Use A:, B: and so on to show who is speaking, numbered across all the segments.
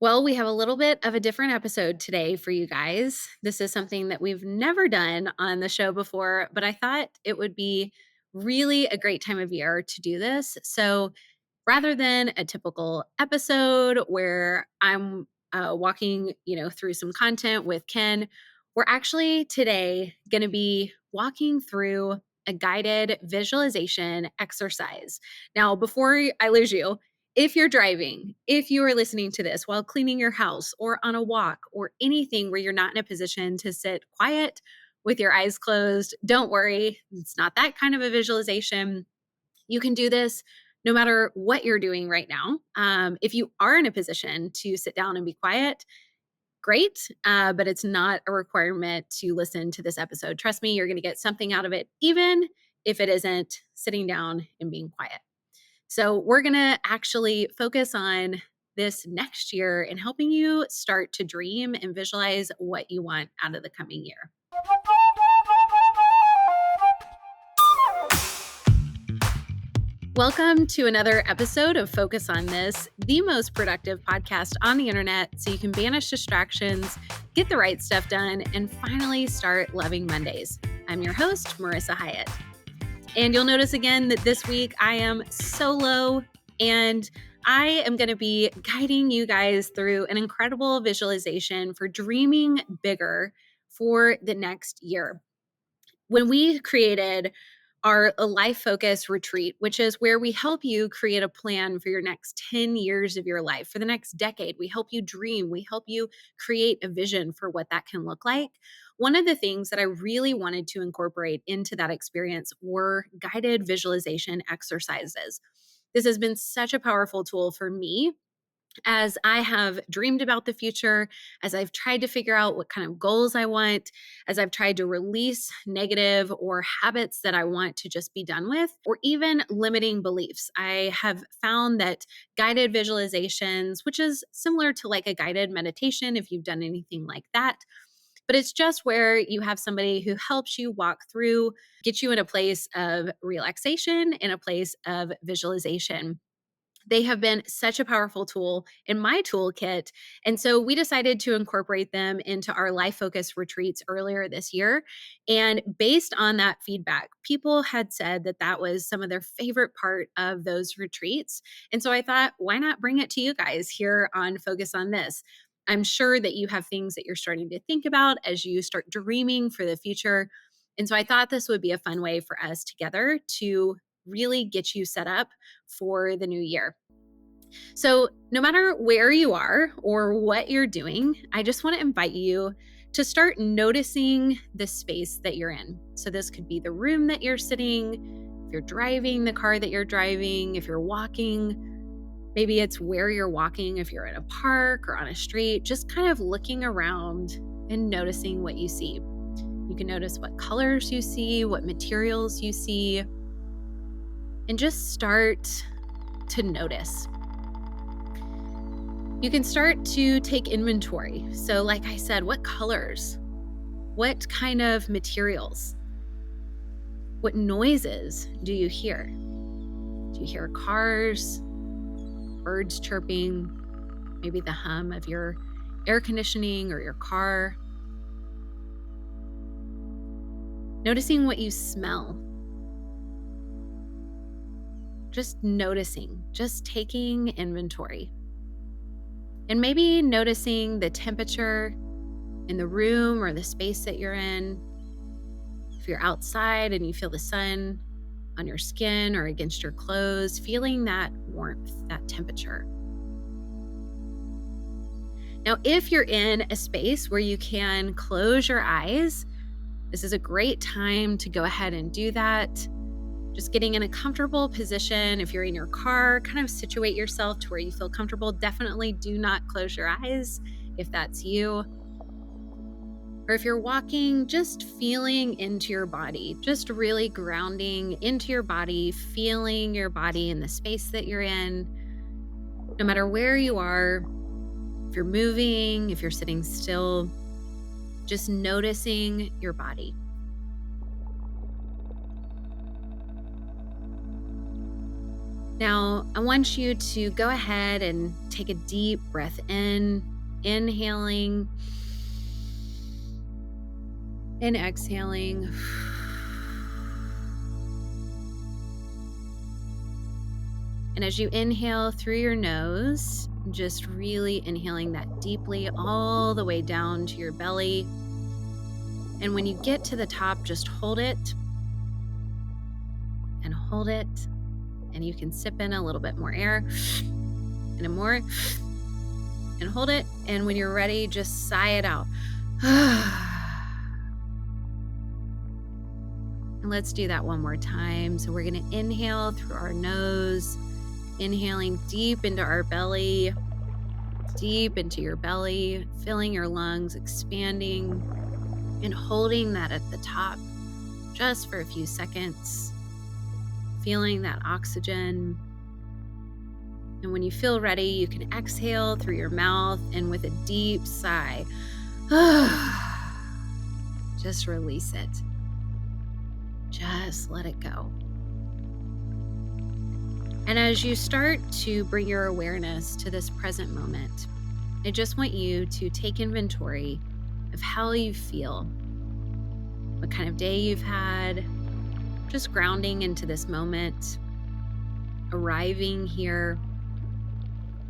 A: Well, we have a little bit of a different episode today for you guys. This is something that we've never done on the show before, but I thought it would be really a great time of year to do this. So rather than a typical episode where I'm walking, through some content with Ken, we're actually today going to be walking through a guided visualization exercise. Now, before I lose you, if you're driving, if you are listening to this while cleaning your house or on a walk or anything where you're not in a position to sit quiet with your eyes closed, don't worry. It's not that kind of a visualization. You can do this no matter what you're doing right now. If you are in a position to sit down and be quiet, great, but it's not a requirement to listen to this episode. Trust me, you're going to get something out of it, even if it isn't sitting down and being quiet. So, we're going to actually focus on this next year and helping you start to dream and visualize what you want out of the coming year. Welcome to another episode of Focus on This, the most productive podcast on the internet, so you can banish distractions, get the right stuff done, and finally start loving Mondays. I'm your host, Marissa Hyatt. And you'll notice again that this week I am solo, and I am going to be guiding you guys through an incredible visualization for dreaming bigger for the next year. When we created our Life Focus retreat, which is where we help you create a plan for your next 10 years of your life, for the next decade. We help you dream. We help you create a vision for what that can look like. One of the things that I really wanted to incorporate into that experience were guided visualization exercises. This has been such a powerful tool for me as I have dreamed about the future, as I've tried to figure out what kind of goals I want, as I've tried to release negative or habits that I want to just be done with, or even limiting beliefs. I have found that guided visualizations, which is similar to like a guided meditation, if you've done anything like that, but it's just where you have somebody who helps you walk through, get you in a place of relaxation, in a place of visualization. They have been such a powerful tool in my toolkit. And so we decided to incorporate them into our Life Focus retreats earlier this year. And based on that feedback, people had said that that was some of their favorite part of those retreats. And so I thought, why not bring it to you guys here on Focus on This? I'm sure that you have things that you're starting to think about as you start dreaming for the future. And so I thought this would be a fun way for us together to really get you set up for the new year. So, no matter where you are or what you're doing, I just want to invite you to start noticing the space that you're in. So, this could be the room that you're sitting, if you're driving the car that you're driving, if you're walking, maybe it's where you're walking, if you're in a park or on a street, just kind of looking around and noticing what you see. You can notice what colors you see, what materials you see, and just start to notice. You can start to take inventory. So, like I said, what colors? What kind of materials? What noises do you hear? Do you hear cars, birds chirping, maybe the hum of your air conditioning or your car? Noticing what you smell. Just noticing, just taking inventory. And maybe noticing the temperature in the room or the space that you're in. If you're outside and you feel the sun on your skin or against your clothes, feeling that warmth, that temperature. Now, if you're in a space where you can close your eyes, this is a great time to go ahead and do that. Just getting in a comfortable position. If you're in your car, kind of situate yourself to where you feel comfortable. Definitely do not close your eyes if that's you. Or if you're walking, just feeling into your body, just really grounding into your body, feeling your body in the space that you're in. No matter where you are, if you're moving, if you're sitting still, just noticing your body. Now, I want you to go ahead and take a deep breath in, inhaling and exhaling. And as you inhale through your nose, just really inhaling that deeply all the way down to your belly. And when you get to the top, just hold it and hold it. And you can sip in a little bit more air and more and hold it. And when you're ready, just sigh it out. And let's do that one more time. So we're going to inhale through our nose, inhaling deep into our belly, deep into your belly, filling your lungs, expanding, and holding that at the top just for a few seconds, feeling that oxygen. And when you feel ready, you can exhale through your mouth and with a deep sigh, just release it. Just let it go. And as you start to bring your awareness to this present moment, I just want you to take inventory of how you feel, what kind of day you've had, just grounding into this moment, arriving here,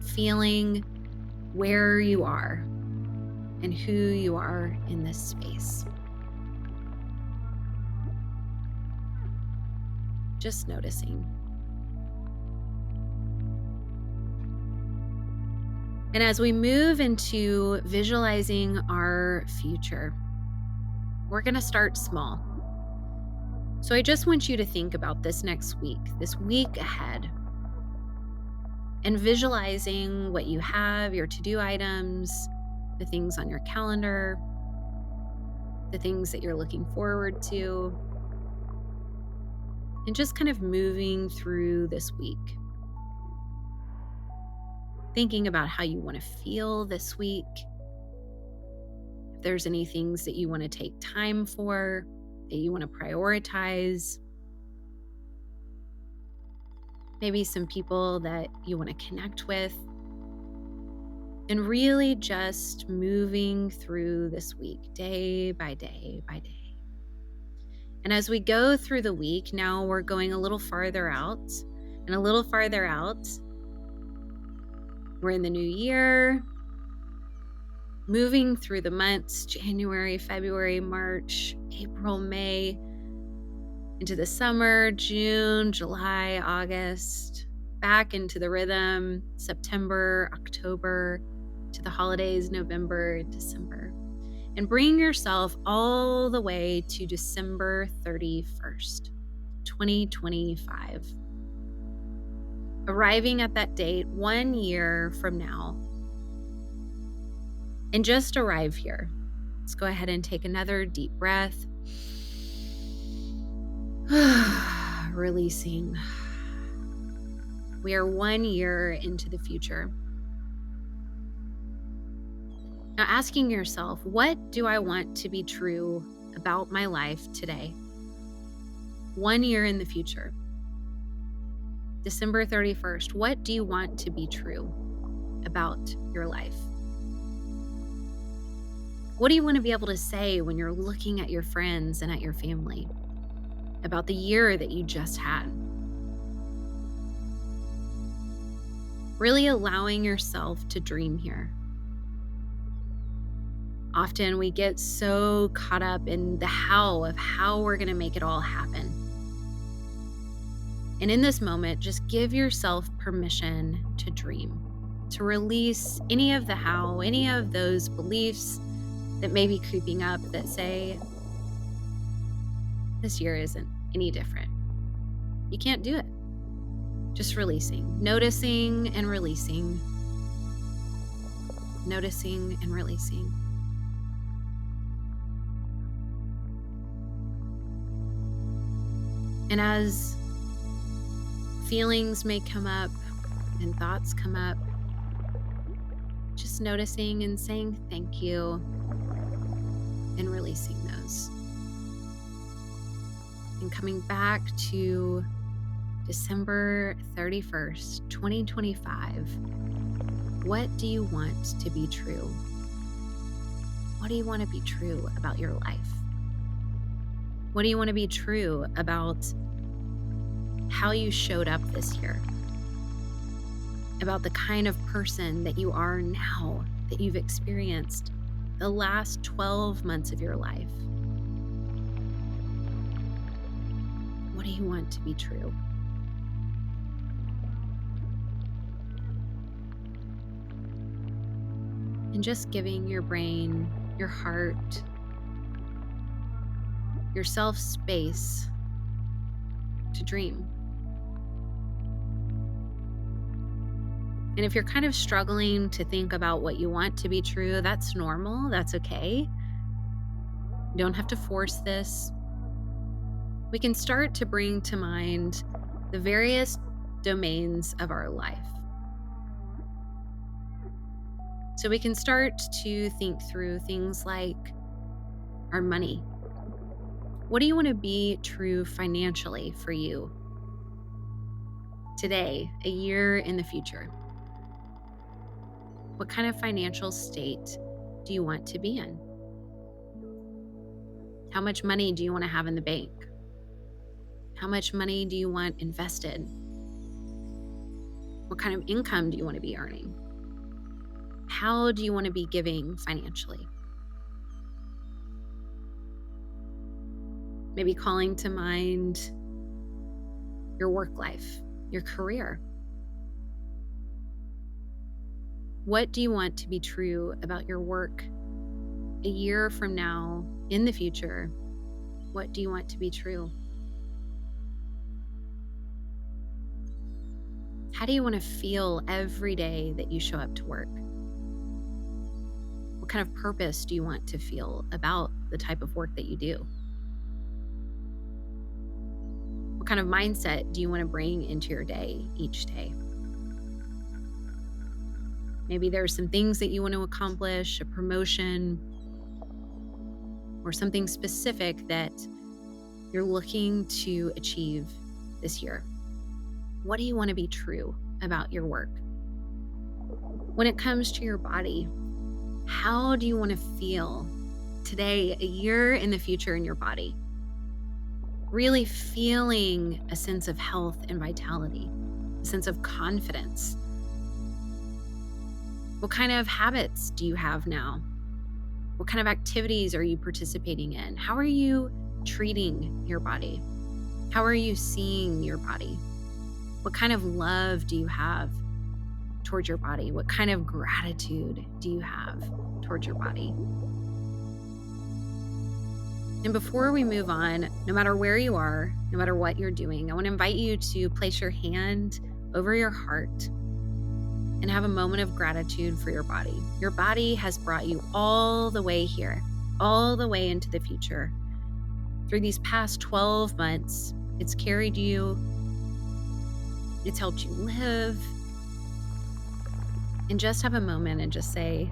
A: feeling where you are and who you are in this space. Just noticing. And as we move into visualizing our future, we're going to start small. So I just want you to think about this next week, this week ahead, and visualizing what you have, your to-do items, the things on your calendar, the things that you're looking forward to, and just kind of moving through this week. Thinking about how you want to feel this week. If there's any things that you want to take time for, that you want to prioritize. Maybe some people that you want to connect with. And really just moving through this week, day by day by day. And as we go through the week, now we're going a little farther out and a little farther out. We're in the new year, moving through the months, January, February, March, April, May, into the summer, June, July, August, back into the rhythm, September, October, to the holidays, November, December. And bring yourself all the way to December 31st, 2025. Arriving at that date 1 year from now. And just arrive here. Let's go ahead and take another deep breath. Releasing. We are 1 year into the future. Now asking yourself, what do I want to be true about my life today? 1 year in the future. December 31st, what do you want to be true about your life? What do you want to be able to say when you're looking at your friends and at your family about the year that you just had? Really allowing yourself to dream here. Often we get so caught up in the how of how we're going to make it all happen. And in this moment, just give yourself permission to dream, to release any of the how, any of those beliefs that may be creeping up that say, this year isn't any different. You can't do it. Just releasing, noticing and releasing, noticing and releasing. And as feelings may come up and thoughts come up, just noticing and saying thank you and releasing those. And coming back to December 31st, 2025. What do you want to be true? What do you want to be true about your life? What do you want to be true about how you showed up this year? About the kind of person that you are now, that you've experienced the last 12 months of your life? What do you want to be true? And just giving your brain, your heart, yourself space to dream. And if you're kind of struggling to think about what you want to be true, that's normal. That's okay. You don't have to force this. We can start to bring to mind the various domains of our life. So we can start to think through things like our money. What do you want to be true financially for you today, a year in the future? What kind of financial state do you want to be in? How much money do you want to have in the bank? How much money do you want invested? What kind of income do you want to be earning? How do you want to be giving financially? Maybe calling to mind your work life, your career. What do you want to be true about your work a year from now, in the future? What do you want to be true? How do you want to feel every day that you show up to work? What kind of purpose do you want to feel about the type of work that you do? What kind of mindset do you want to bring into your day each day? Maybe there's some things that you want to accomplish, a promotion, or something specific that you're looking to achieve this year. What do you want to be true about your work? When it comes to your body, how do you want to feel today, a year in the future in your body? Really feeling a sense of health and vitality, a sense of confidence. What kind of habits do you have now? What kind of activities are you participating in? How are you treating your body? How are you seeing your body? What kind of love do you have towards your body? What kind of gratitude do you have towards your body? And before we move on, no matter where you are, no matter what you're doing, I want to invite you to place your hand over your heart and have a moment of gratitude for your body. Your body has brought you all the way here, all the way into the future. Through these past 12 months, it's carried you, it's helped you live. And just have a moment and just say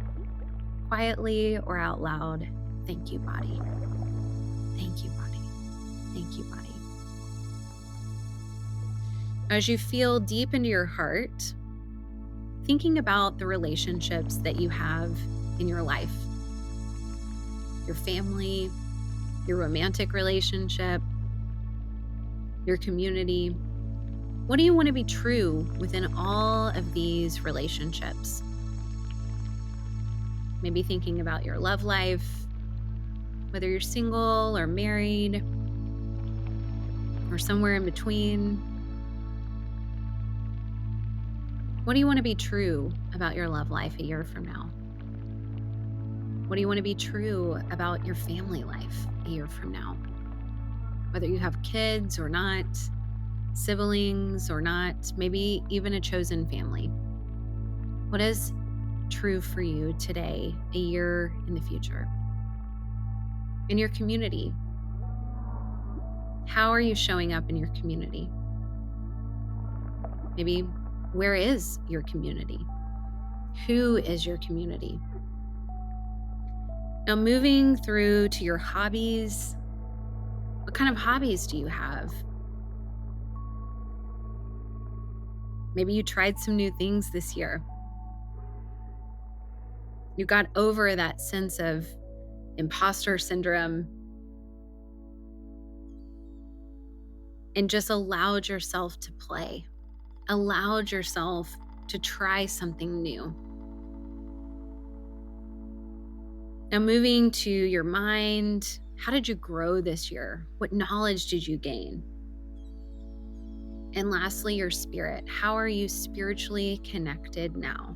A: quietly or out loud, thank you, body. Thank you, body. Thank you, body. As you feel deep into your heart, thinking about the relationships that you have in your life, your family, your romantic relationship, your community. What do you want to be true within all of these relationships? Maybe thinking about your love life, whether you're single or married or somewhere in between. What do you want to be true about your love life a year from now? What do you want to be true about your family life a year from now? Whether you have kids or not, siblings or not, maybe even a chosen family. What is true for you today, a year in the future? In your community, how are you showing up in your community? Maybe where is your community? Who is your community? Now, moving through to your hobbies, what kind of hobbies do you have? Maybe you tried some new things this year. You got over that sense of imposter syndrome and just allowed yourself to play, allowed yourself to try something new. Now, moving to your mind, how did you grow this year? What knowledge did you gain? And lastly, your spirit. How are you spiritually connected now?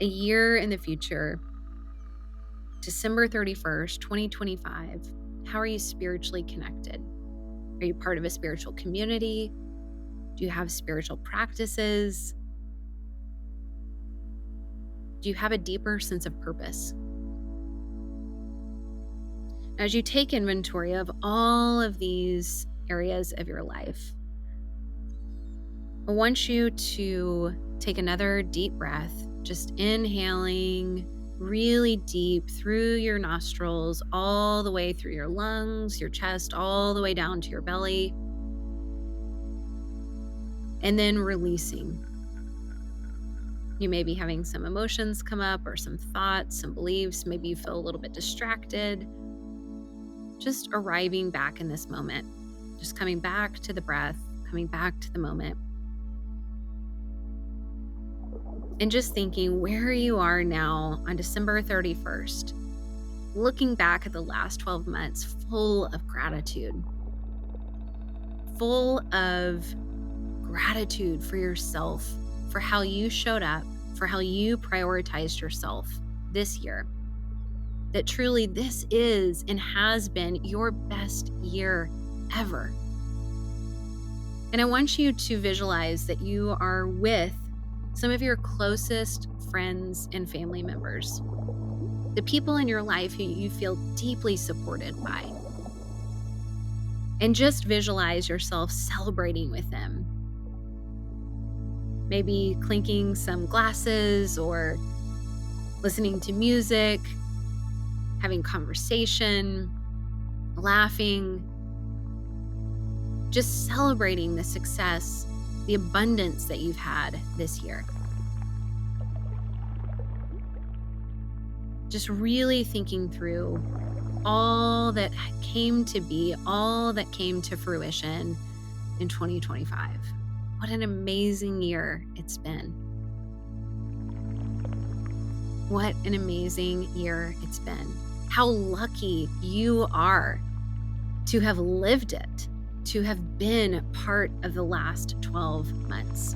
A: A year in the future, December 31st, 2025, how are you spiritually connected? Are you part of a spiritual community? Do you have spiritual practices? Do you have a deeper sense of purpose? As you take inventory of all of these areas of your life, I want you to take another deep breath, just inhaling really deep through your nostrils, all the way through your lungs, your chest, all the way down to your belly, and then releasing. You may be having some emotions come up or some thoughts, some beliefs. Maybe you feel a little bit distracted. Just arriving back in this moment, just coming back to the breath, coming back to the moment. And just thinking where you are now on December 31st, looking back at the last 12 months full of gratitude, full of gratitude for yourself, for how you showed up, for how you prioritized yourself this year. That truly this is and has been your best year ever. And I want you to visualize that you are with some of your closest friends and family members, the people in your life who you feel deeply supported by. And just visualize yourself celebrating with them. Maybe clinking some glasses or listening to music, having conversation, laughing, just celebrating the success, the abundance that you've had this year. Just really thinking through all that came to be, all that came to fruition in 2025. What an amazing year it's been. What an amazing year it's been. How lucky you are to have lived it, to have been part of the last 12 months.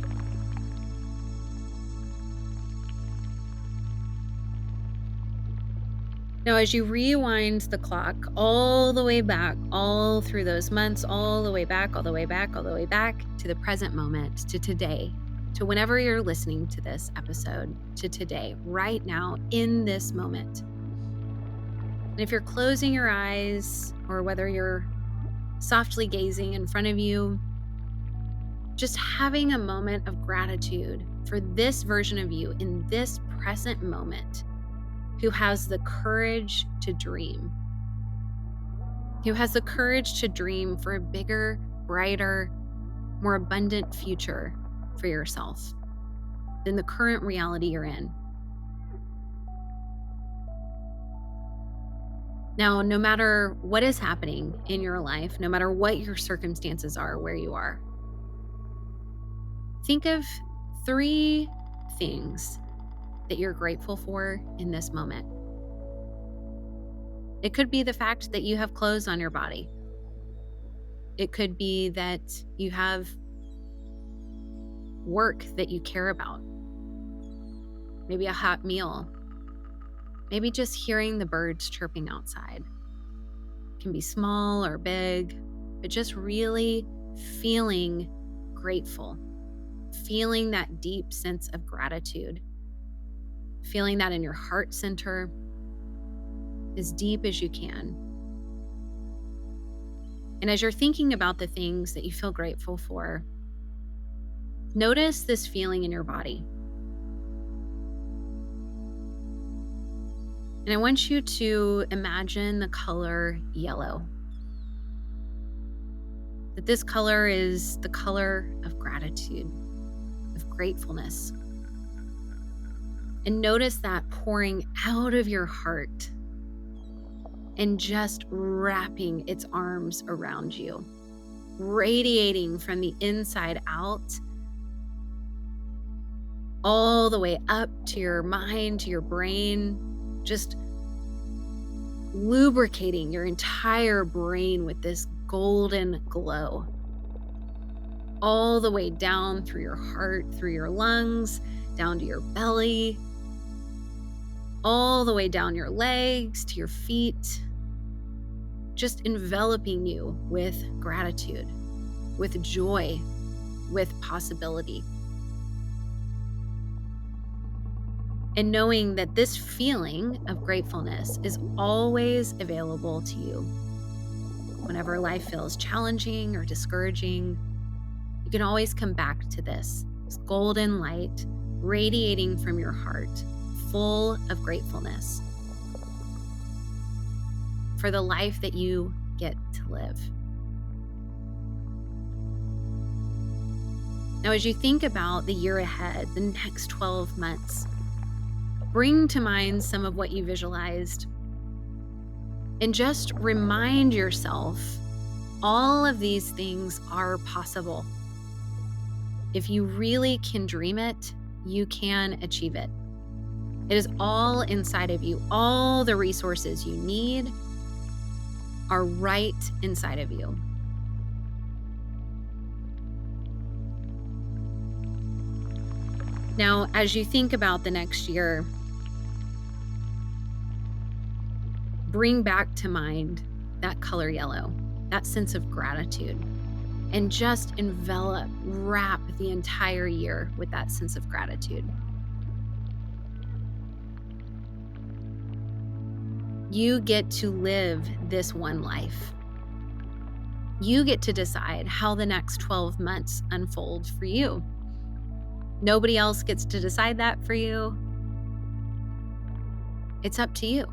A: Now, as you rewind the clock all the way back, all through those months, all the way back, all the way back, all the way back to the present moment, to today, to whenever you're listening to this episode, to today, right now, in this moment. And if you're closing your eyes or whether you're softly gazing in front of you, just having a moment of gratitude for this version of you in this present moment who has the courage to dream, who has the courage to dream for a bigger, brighter, more abundant future for yourself than the current reality you're in. Now, no matter what is happening in your life, no matter what your circumstances are, where you are, think of 3 things that you're grateful for in this moment. It could be the fact that you have clothes on your body. It could be that you have work that you care about. Maybe a hot meal. Maybe just hearing the birds chirping outside. It can be small or big, but just really feeling grateful, feeling that deep sense of gratitude, feeling that in your heart center as deep as you can. And as you're thinking about the things that you feel grateful for, notice this feeling in your body. And I want you to imagine the color yellow. That this color is the color of gratitude, of gratefulness. And notice that pouring out of your heart and just wrapping its arms around you, radiating from the inside out, all the way up to your mind, to your brain, just lubricating your entire brain with this golden glow, all the way down through your heart, through your lungs, down to your belly, all the way down your legs to your feet, just enveloping you with gratitude, with joy, with possibility. And knowing that this feeling of gratefulness is always available to you. Whenever life feels challenging or discouraging, you can always come back to this golden light radiating from your heart, full of gratefulness for the life that you get to live. Now, as you think about the year ahead, the next 12 months, bring to mind some of what you visualized and just remind yourself all of these things are possible. If you really can dream it, you can achieve it. It is all inside of you. All the resources you need are right inside of you. Now, as you think about the next year, bring back to mind that color yellow, that sense of gratitude, and just wrap the entire year with that sense of gratitude. You get to live this one life. You get to decide how the next 12 months unfold for you. Nobody else gets to decide that for you. It's up to you.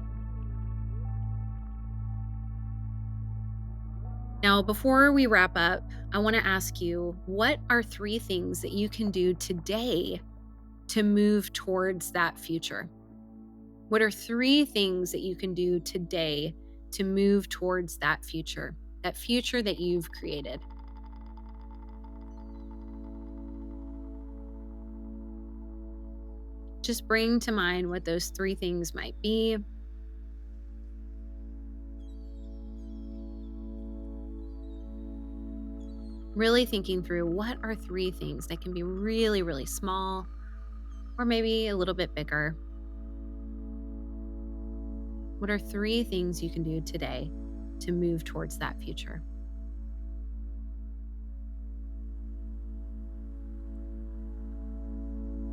A: Now, before we wrap up, I want to ask you, what are 3 things that you can do today to move towards that future? What are 3 things that you can do today to move towards that future that you've created? Just bring to mind what those 3 things might be. Really thinking through what are 3 things that can be really, really small or maybe a little bit bigger. What are 3 things you can do today to move towards that future?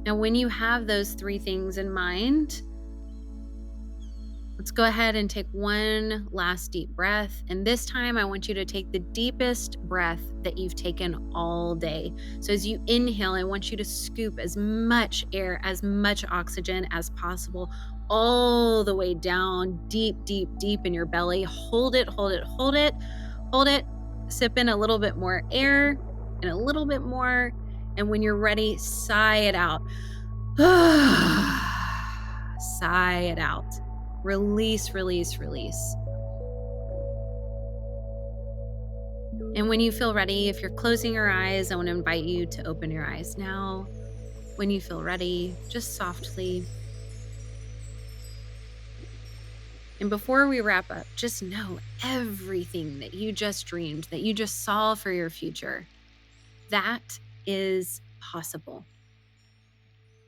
A: Now, when you have those 3 things in mind, let's go ahead and take one last deep breath. And this time, I want you to take the deepest breath that you've taken all day. So as you inhale, I want you to scoop as much air, as much oxygen as possible, all the way down, deep, deep, deep in your belly. Hold it, hold it, hold it, hold it. Sip in a little bit more air and a little bit more. And when you're ready, sigh it out. Sigh it out. Release, release, release. And when you feel ready, if you're closing your eyes, I want to invite you to open your eyes now. When you feel ready, just softly. And before we wrap up, just know everything that you just dreamed, that you just saw for your future, that is possible.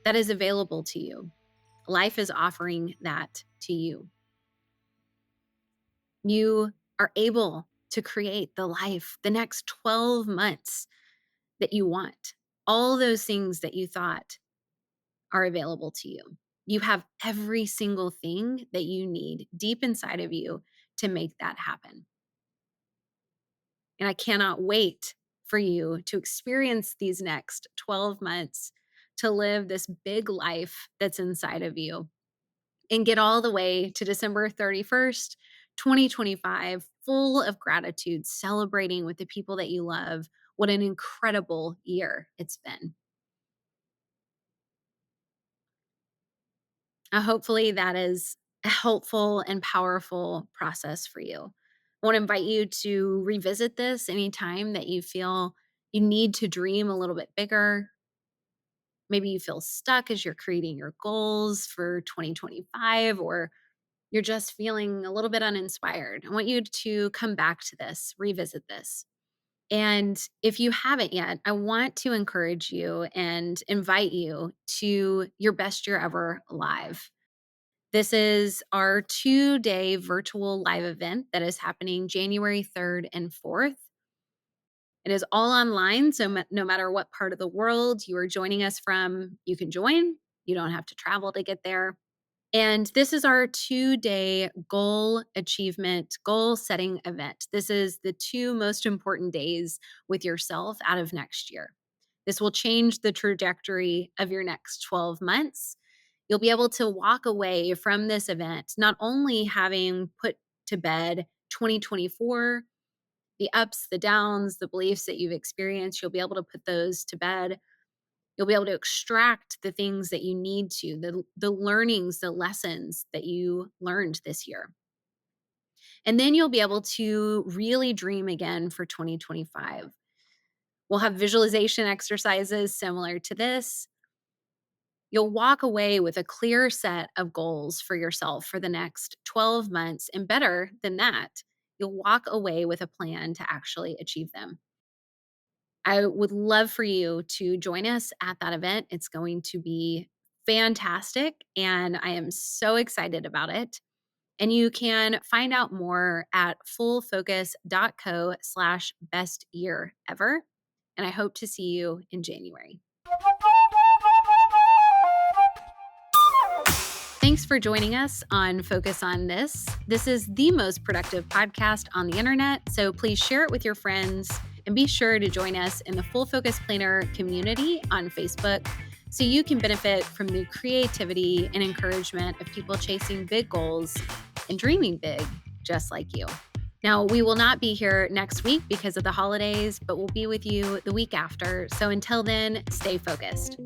A: That is available to you. Life is offering that to you. You are able to create the life, the next 12 months that you want. All those things that you thought are available to you. You have every single thing that you need deep inside of you to make that happen. And I cannot wait for you to experience these next 12 months to live this big life that's inside of you and get all the way to December 31st, 2025, full of gratitude, celebrating with the people that you love. What an incredible year it's been. Hopefully, that is a helpful and powerful process for you. I want to invite you to revisit this anytime that you feel you need to dream a little bit bigger. Maybe you feel stuck as you're creating your goals for 2025, or you're just feeling a little bit uninspired. I want you to come back to this, revisit this. And if you haven't yet, I want to encourage you and invite you to your best year ever live. This is our 2-day virtual live event that is happening January 3rd and 4th. It is all online, so no matter what part of the world you are joining us from, you can join. You don't have to travel to get there. And this is our 2-day goal achievement, goal setting event. This is the 2 most important days with yourself out of next year. This will change the trajectory of your next 12 months. You'll be able to walk away from this event not only having put to bed 2024, the ups, the downs, the beliefs that you've experienced, you'll be able to put those to bed. You'll be able to extract the things that you need to, the learnings, the lessons that you learned this year. And then you'll be able to really dream again for 2025. We'll have visualization exercises similar to this. You'll walk away with a clear set of goals for yourself for the next 12 months. And better than that, you'll walk away with a plan to actually achieve them. I would love for you to join us at that event. It's going to be fantastic, and I am so excited about it. And you can find out more at fullfocus.co/best year ever. And I hope to see you in January. Thanks for joining us on Focus on This. This is the most productive podcast on the internet, so please share it with your friends and be sure to join us in the Full Focus Planner community on Facebook so you can benefit from the creativity and encouragement of people chasing big goals and dreaming big, just like you. Now, we will not be here next week because of the holidays, but we'll be with you the week after. So until then, stay focused.